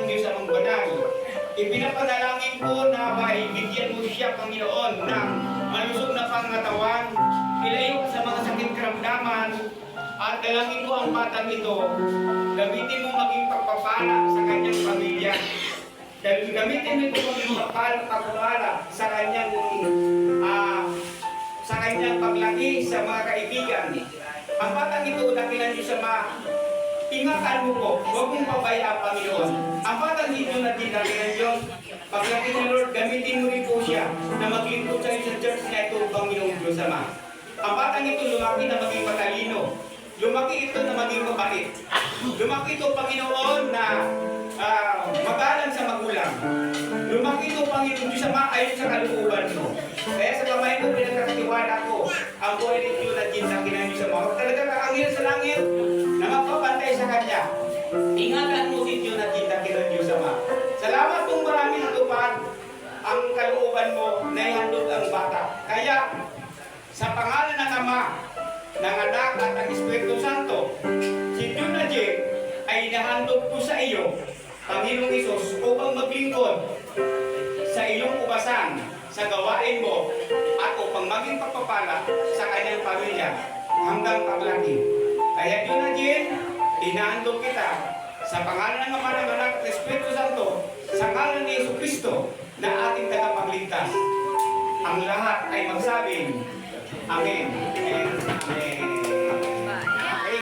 ng Diyos amang banal. Ipinapanalangin ko na bigyan mo siya, Panginoon, ng malusog na pangatawan, ilayo sa mga sakit karamdaman, at dalangin ko ang batang ito, gamitin mo maging pagpapala sa kanyang pamilya. Dahil gamitin mo ito maging pagpapala sa kanyang paglaki sa mga kaibigan. Ang batang ito, dakilan niyo sa ingatan mo po, huwag mong pabayaan, Panginoon. Ang batang ito na dakilan niyo, paglaki ng Lord, gamitin mo rin po siya na maglingkod sa isang church na ito, Panginoon Diyos Ama. Ang batang ito lumaki na maging matalino. Lumaki ito na maging mabait. Lumaki ito, Panginoon, na magalang sa magulang. Lumaki ito, Panginoon Diyos Ama, ayon sa kalooban mo. Kaya sa kamay ko, pinagkakatiwala ko ang buhay ninyo na ginsakinan niyo sa mga. Talagang kakangil sa langit na magpapantay sa Kanya. Ingatan mo ninyo na ginsakinan niyo sa mga. Salamat kung marami natupad ang kalooban mo na ihandog ang bata. Kaya, sa pangalan ng Ama, ng Anak at ng Espiritu Santo, si Jonah J. ay inahandog ko sa iyo, Panginoong Isus, upang maglingkod sa iyong ubasan, sa gawain mo, at upang maging pagpapala sa kanyang pamilya hanggang paglaki. Kaya Jonah J. inahandog kita sa pangalan ng Ama, ng Anak at ng Espiritu Santo, sa ngalan ni Yesu Kristo na ating tagapagligtas. Ang lahat ay magsabing, Amen. Amen. Amen.